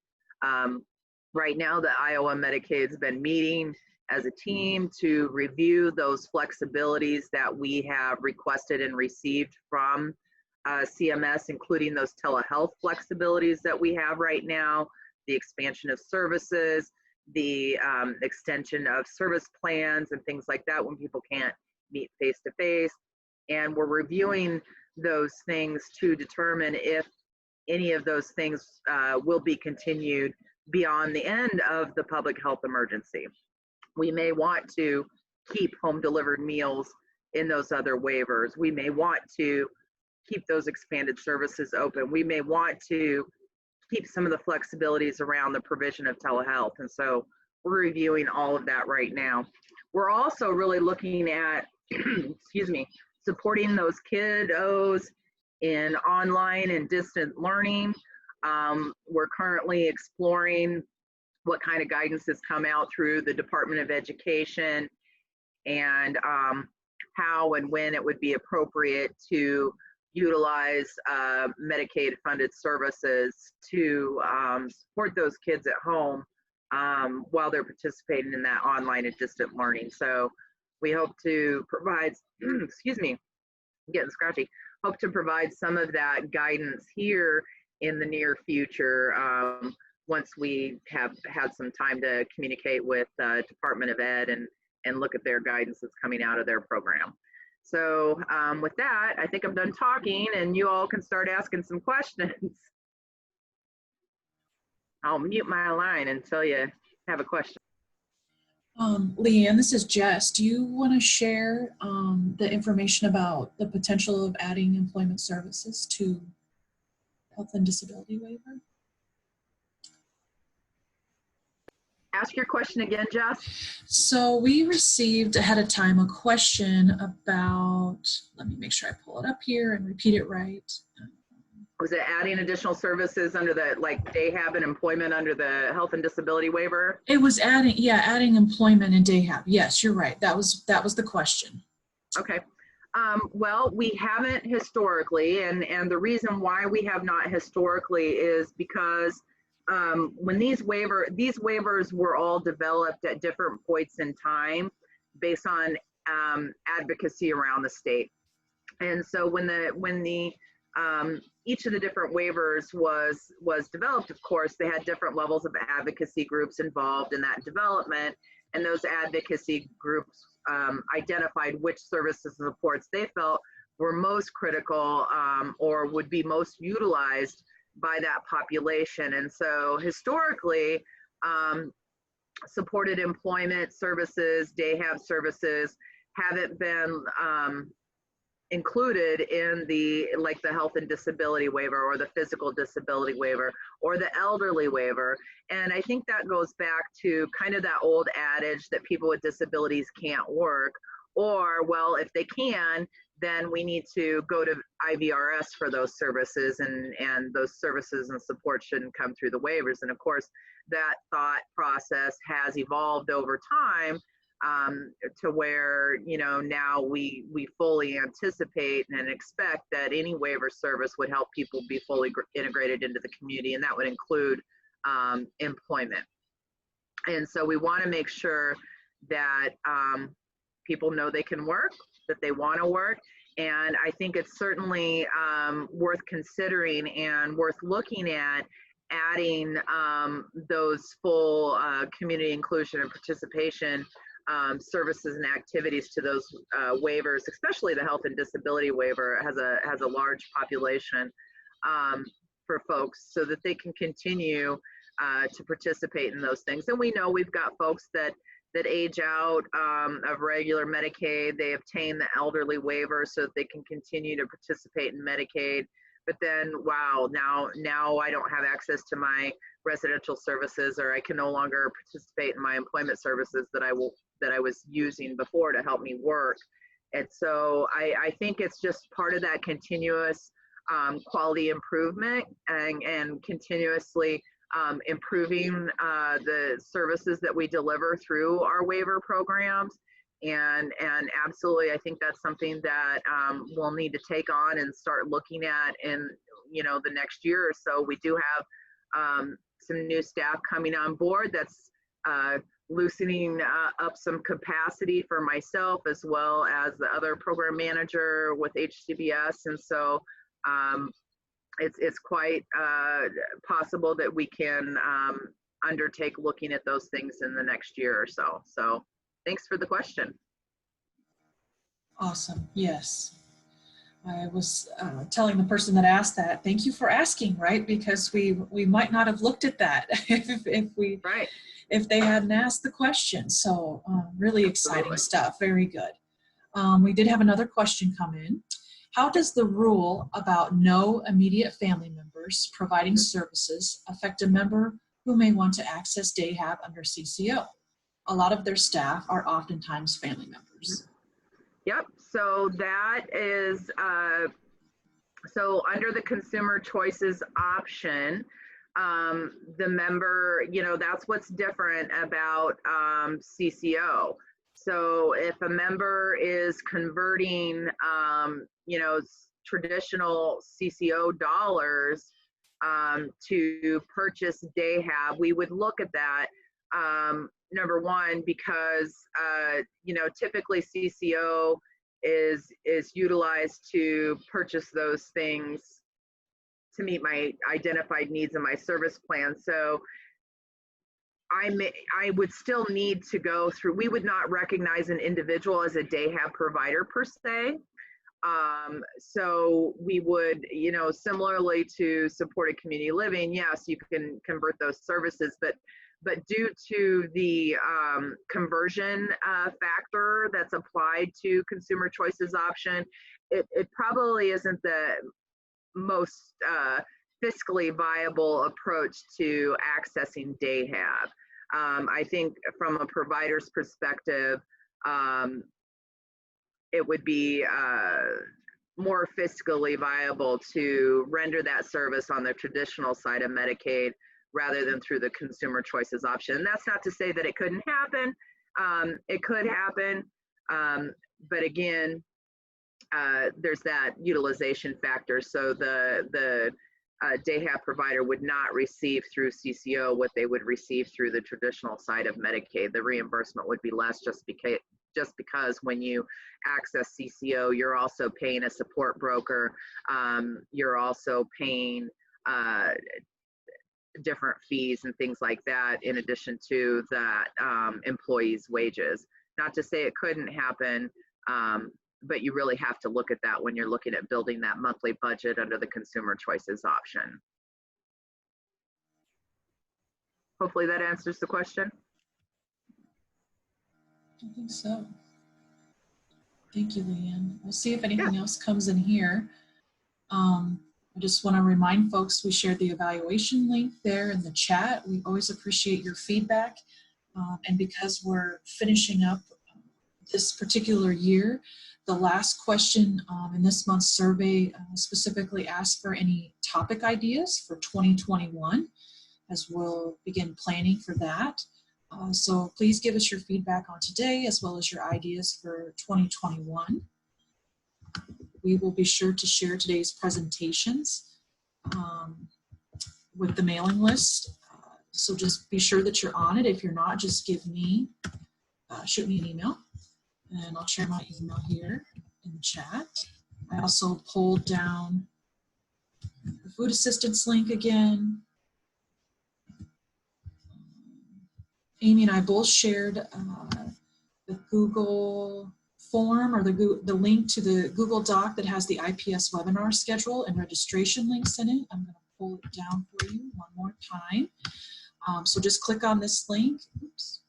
Right now, the Iowa Medicaid's been meeting as a team to review those flexibilities that we have requested and received from CMS, including those telehealth flexibilities that we have right now, the expansion of services, the extension of service plans and things like that when people can't meet face-to-face. And we're reviewing those things to determine if any of those things will be continued beyond the end of the public health emergency. We may want to keep home delivered meals in those other waivers. We may want to keep those expanded services open. We may want to keep some of the flexibilities around the provision of telehealth. And so we're reviewing all of that right now. We're also really looking at, excuse me, supporting those kiddos in online and distant learning. We're currently exploring what kind of guidance has come out through the Department of Education and how and when it would be appropriate to utilize Medicaid funded services to support those kids at home while they're participating in that online and distant learning. So we hope to provide, excuse me, I'm getting scratchy, hope to provide some of that guidance here in the near future once we have had some time to communicate with Department of Ed and look at their guidance that's coming out of their program. So with that, I think I'm done talking and you all can start asking some questions. I'll mute my line until you have a question. LeAnn, this is Jess. Do you want to share the information about the potential of adding employment services to health and disability waiver? Ask your question again, Jess. So we received ahead of time a question about, let me make sure I pull it up here and repeat it right. Was it adding additional services under the, like day have and employment under the health and disability waiver? It was adding, yeah, adding employment and day have. Yes, you're right. That was the question. Okay. Well, we haven't historically, and the reason why we have not historically is because when these waivers were all developed at different points in time based on advocacy around the state. And so when each of the different waivers was developed, of course, they had different levels of advocacy groups involved in that development, and those advocacy groups identified which services and supports they felt were most critical or would be most utilized by that population. And so historically, supported employment services, day have services haven't been included in the health and disability waiver or the physical disability waiver or the elderly waiver. And I think that goes back to kind of that old adage that people with disabilities can't work, or, well, if they can, then we need to go to IVRS for those services, and those services and support shouldn't come through the waivers. And of course, that thought process has evolved over time to where, you know, now we fully anticipate and expect that any waiver service would help people be fully integrated into the community, and that would include employment. And so we want to make sure that people know they can work, that they want to work. And I think it's certainly worth considering and worth looking at adding those full community inclusion and participation services and activities to those waivers, especially the health and disability waiver has a large population for folks, so that they can continue to participate in those things. And we know we've got folks that age out of regular Medicaid. They obtain the elderly waiver so that they can continue to participate in Medicaid. But then, wow, now I don't have access to my residential services, or I can no longer participate in my employment services that I was using before to help me work. And so I think it's just part of that continuous quality improvement and continuously improving the services that we deliver through our waiver programs. And absolutely, I think that's something that we'll need to take on and start looking at in, you know, the next year or so. We do have some new staff coming on board that's loosening up some capacity for myself as well as the other program manager with HCBS. And so it's quite possible that we can undertake looking at those things in the next year or so. So thanks for the question. Awesome. Yes. I was telling the person that asked that, thank you for asking, right? Because we might not have looked at that if they hadn't asked the question. So really exciting stuff. Very good. We did have another question come in. How does the rule about no immediate family members providing services affect a member who may want to access day have under CCO? A lot of their staff are oftentimes family members. Yep, so that is, so under the consumer choices option, the member, you know, that's what's different about CCO. So if a member is converting, you know, traditional CCO dollars to purchase day have, we would look at that. Number one, because you know, typically CCO is utilized to purchase those things to meet my identified needs in my service plan. So I would still need to go through, we would not recognize an individual as a day have provider per se. So we would, you know, similarly to supported community living, yes, you can convert those services, but due to the conversion factor that's applied to consumer choices option, it probably isn't the most fiscally viable approach to accessing day have. I think from a provider's perspective, it would be more fiscally viable to render that service on the traditional side of Medicaid rather than through the consumer choices option. And that's not to say that it couldn't happen. It could happen, but again, there's that utilization factor. So the day hab provider would not receive through CCO what they would receive through the traditional side of Medicaid. The reimbursement would be less just because when you access CCO, you're also paying a support broker. You're also paying different fees and things like that in addition to that employees' wages. Not to say it couldn't happen, but you really have to look at that when you're looking at building that monthly budget under the consumer choices option. Hopefully that answers the question. I think so. Thank you, LeAnn. We'll see if anything else comes in here. I just want to remind folks we shared the evaluation link there in the chat. We always appreciate your feedback. And because we're finishing up this particular year, the last question in this month's survey specifically asked for any topic ideas for 2021, as we'll begin planning for that. So please give us your feedback on today as well as your ideas for 2021. We will be sure to share today's presentations with the mailing list. So just be sure that you're on it. If you're not, just shoot me an email, and I'll share my email here in the chat. I also pulled down the food assistance link again. Amy and I both shared the Google form or the link to the Google Doc that has the IPS webinar schedule and registration links in it. I'm going to pull it down for you one more time. So just click on this link. Oops.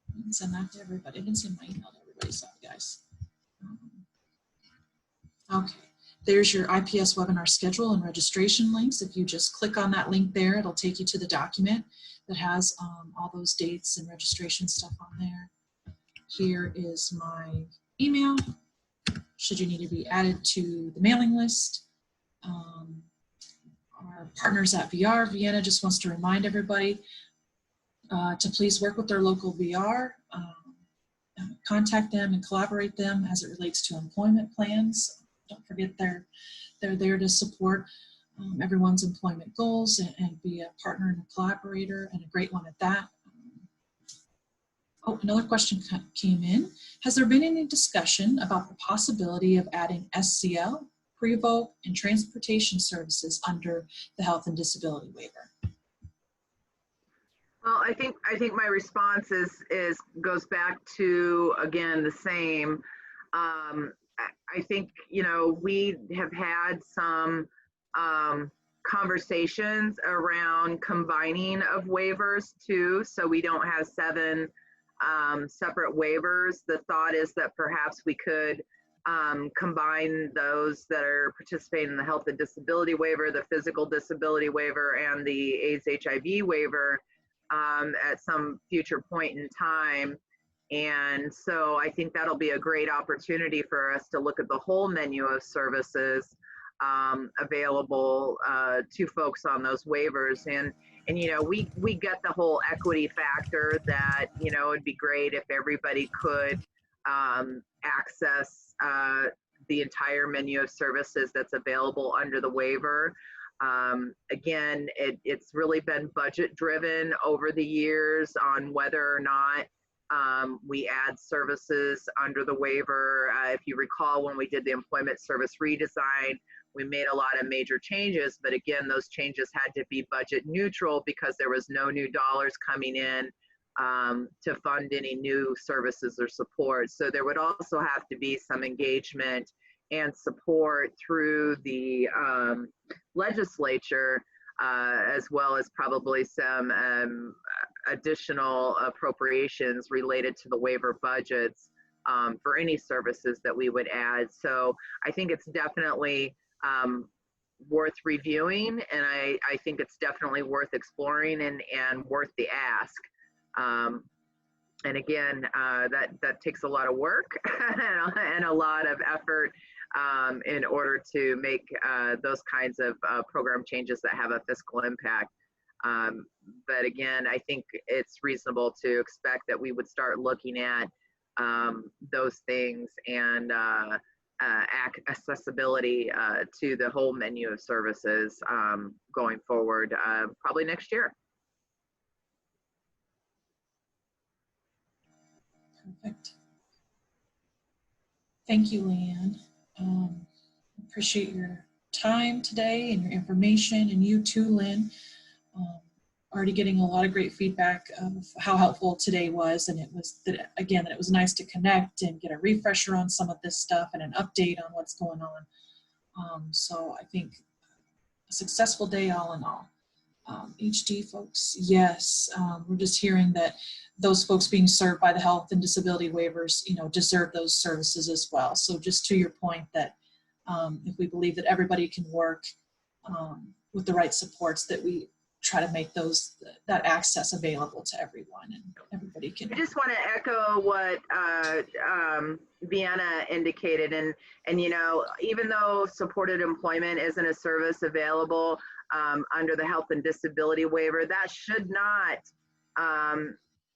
I didn't send that to everybody. I didn't send my email to everybody. Sorry, guys. Okay. There's your IPS webinar schedule and registration links. If you just click on that link there, it'll take you to the document that has all those dates and registration stuff on there. Here is my email, should you need to be added to the mailing list. Our partners at VR, Vienna just wants to remind everybody to please work with their local VR, contact them and collaborate them as it relates to employment plans. Don't forget they're there to support everyone's employment goals and be a partner and a collaborator, and a great one at that. Oh, another question came in. Has there been any discussion about the possibility of adding SCL, pre-vote, and transportation services under the health and disability waiver? Well, I think my response goes back to, again, the same. I think, you know, we have had some conversations around combining of waivers too, so we don't have 7 separate waivers. The thought is that perhaps we could combine those that are participating in the health and disability waiver, the physical disability waiver, and the AIDS HIV waiver at some future point in time. And so I think that'll be a great opportunity for us to look at the whole menu of services available to folks on those waivers. And you know, we get the whole equity factor that, you know, it'd be great if everybody could access the entire menu of services that's available under the waiver. Again, it's really been budget driven over the years on whether or not we add services under the waiver. If you recall, when we did the employment service redesign, we made a lot of major changes, but again, those changes had to be budget neutral because there was no new dollars coming in to fund any new services or support. So there would also have to be some engagement and support through the legislature, as well as probably some additional appropriations related to the waiver budgets for any services that we would add. So I think it's definitely worth reviewing, and I think it's definitely worth exploring and worth the ask. And again, that takes a lot of work and a lot of effort in order to make those kinds of program changes that have a fiscal impact. But again, I think it's reasonable to expect that we would start looking at those things and accessibility to the whole menu of services going forward, probably next year. Perfect. Thank you, LeAnn. Appreciate your time today and your information, and you too, Lynn. Already getting a lot of great feedback of how helpful today was, and it was that, again, that it was nice to connect and get a refresher on some of this stuff and an update on what's going on. So I think a successful day all in all. HD folks, yes, we're just hearing that those folks being served by the health and disability waivers, you know, deserve those services as well. So just to your point that if we believe that everybody can work with the right supports, that we try to make that access available to everyone, and everybody can. I just want to echo what Vienna indicated, and you know, even though supported employment isn't a service available under the health and disability waiver, that should not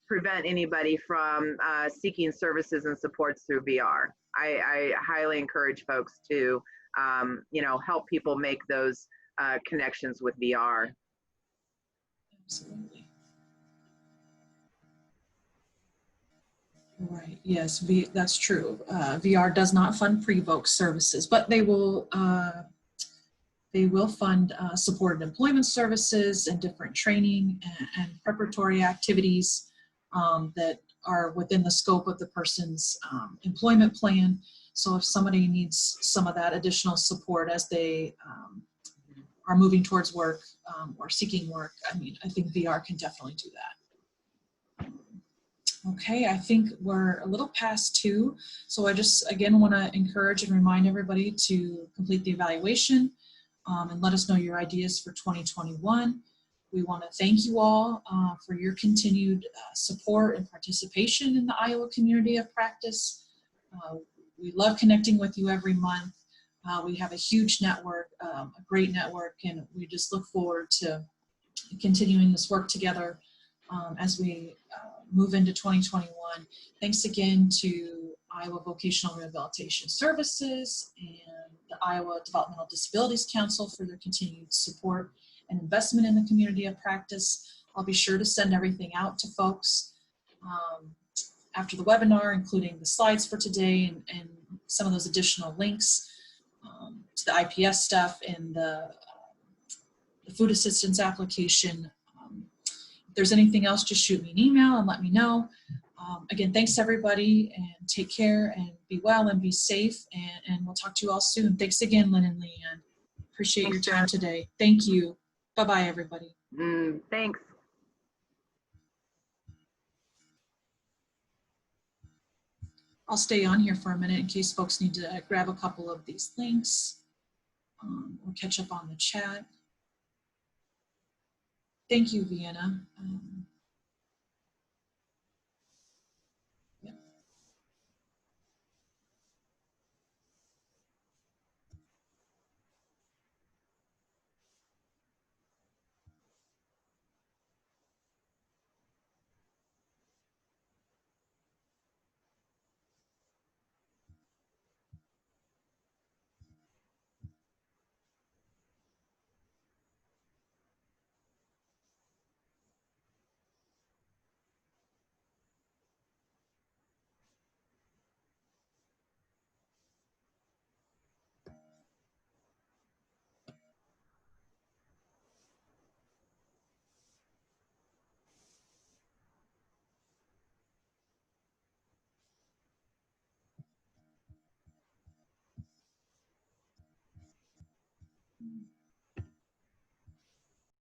prevent anybody from seeking services and supports through VR. I highly encourage folks to you know, help people make those connections with VR. Absolutely. Right. Yes, that's true. VR does not fund pre-voke services, but they will fund supported employment services and different training and preparatory activities that are within the scope of the person's employment plan. So if somebody needs some of that additional support as they are moving towards work or seeking work, I mean, I think VR can definitely do that. Okay, I think we're a little past 2. So I just, again, want to encourage and remind everybody to complete the evaluation and let us know your ideas for 2021. We want to thank you all for your continued support and participation in the Iowa community of practice. We love connecting with you every month. We have a huge network, a great network, and we just look forward to continuing this work together as we move into 2021. Thanks again to Iowa Vocational Rehabilitation Services and the Iowa Developmental Disabilities Council for their continued support and investment in the community of practice. I'll be sure to send everything out to folks after the webinar, including the slides for today and some of those additional links to the IPS stuff and the food assistance application. If there's anything else, just shoot me an email and let me know. Again, thanks everybody, and take care and be well and be safe, and we'll talk to you all soon. Thanks again, Lynn and LeAnn. Appreciate your time today. Thank you. Bye-bye, everybody. Thanks. I'll stay on here for a minute in case folks need to grab a couple of these links or catch up on the chat. Thank you, Vienna.